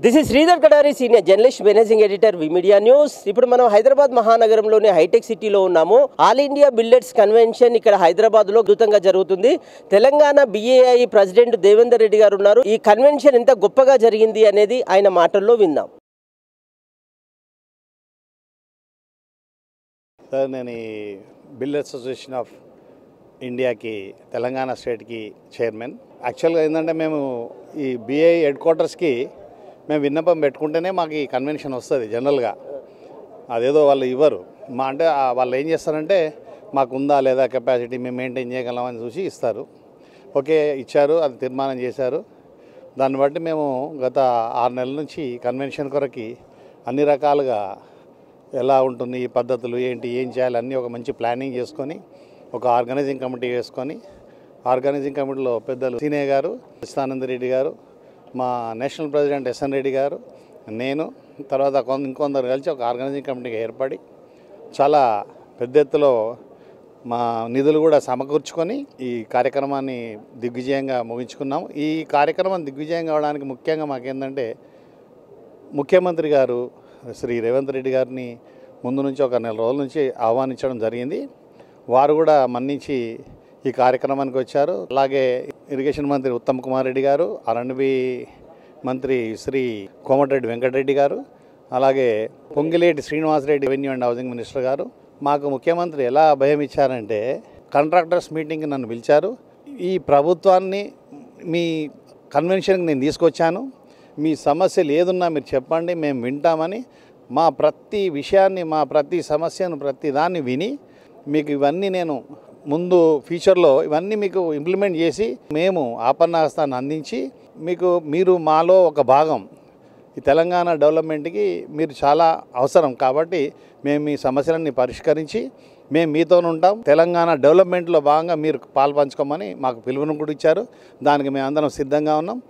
This is Sridhar Kadari, senior journalist, managing editor, we media news. ఇప్పుడు మనం Hyderabad మహానగరంలోని hitech సిటీలో ఉన్నాము. ఆల్ ఇండియా బిల్డర్స్ కన్వెన్షన్ ఇక్కడ హైదరాబాద్లో అద్భుతంగా జరుగుతుంది. తెలంగాణ BAI ప్రెసిడెంట్ దేవేందర్ రెడ్డి గారు ఉన్నారు. ఈ కన్వెన్షన్ ఎంత గొప్పగా జరిగింది అనేది ఆయన మాటల్లో విందాం. సార్, నేను ఈ బిల్డర్స్ అసోసియేషన్ ఆఫ్ ఇండియాకి తెలంగాణ స్టేట్కి చైర్మన్. యాక్చువల్గా ఏంటంటే మేము ఈ BAI హెడ్ క్వార్టర్స్కి మేము విన్నపం పెట్టుకుంటేనే మాకు ఈ కన్వెన్షన్ వస్తుంది. జనరల్గా అదేదో వాళ్ళు ఇవ్వరు. అంటే వాళ్ళు ఏం చేస్తారంటే మాకు ఉందా లేదా కెపాసిటీ మేము మెయింటైన్ చేయగలమని చూసి ఇస్తారు. ఓకే, ఇచ్చారు, అది తీర్మానం చేశారు. దాన్ని బట్టి మేము గత 6 నెలల నుంచి కన్వెన్షన్ కొరకి అన్ని రకాలుగా ఎలా ఉంటుంది, ఈ పద్ధతులు ఏంటి, ఏం చేయాలి అన్నీ ఒక మంచి ప్లానింగ్ చేసుకొని ఒక ఆర్గనైజింగ్ కమిటీ వేసుకొని, ఆర్గనైజింగ్ కమిటీలో పెద్దలు సీనియర్ గారు కృష్ణానంద రెడ్డి గారు, మా నేషనల్ ప్రెసిడెంట్ SN రెడ్డి గారు, నేను, తర్వాత ఇంకొందరు కలిసి ఒక ఆర్గనైజింగ్ కమిటీగా ఏర్పడి చాలా పెద్ద ఎత్తులో మా నిధులు కూడా సమకూర్చుకొని ఈ కార్యక్రమాన్ని దిగ్విజయంగా ముగించుకున్నాము. ఈ కార్యక్రమం దిగ్విజయం కావడానికి ముఖ్యంగా మాకేంటంటే ముఖ్యమంత్రి గారు శ్రీ రేవంత్ రెడ్డి గారిని ముందు నుంచి ఒక 4 రోజుల నుంచి ఆహ్వానించడం జరిగింది. వారు కూడా మన్నించి ఈ కార్యక్రమానికి వచ్చారు. అలాగే ఇరిగేషన్ మంత్రి ఉత్తమ్ కుమార్ రెడ్డి గారు, R&B మంత్రి శ్రీ కోమటిరెడ్డి వెంకటరెడ్డి గారు, అలాగే Ponguleti Srinivasreddy revenue and housing minister గారు. మాకు ముఖ్యమంత్రి ఎలా అభయం ఇచ్చారంటే కాంట్రాక్టర్స్ మీటింగ్కి నన్ను పిలిచారు. ఈ ప్రభుత్వాన్ని మీ కన్వెన్షన్కి నేను తీసుకొచ్చాను, మీ సమస్యలు ఏదున్నా మీరు చెప్పండి, మేము వింటామని మా ప్రతి విషయాన్ని, మా ప్రతి సమస్యను, ప్రతి దాన్ని విని మీకు ఇవన్నీ నేను ముందు ఫ్యూచర్లో ఇవన్నీ మీకు ఇంప్లిమెంట్ చేసి మేము ఆపన్నాస్తాన్ని అందించి మీరు మాలో ఒక భాగం, ఈ తెలంగాణ డెవలప్మెంట్కి మీరు చాలా అవసరం కాబట్టి మేము మీ సమస్యలన్నీ పరిష్కరించి మేము మీతో ఉంటాం. తెలంగాణ డెవలప్మెంట్లో భాగంగా మీరు పాల్పంచుకోమని మాకు పిలుపును కూడా ఇచ్చారు. దానికి మేము అందరం సిద్ధంగా ఉన్నాం.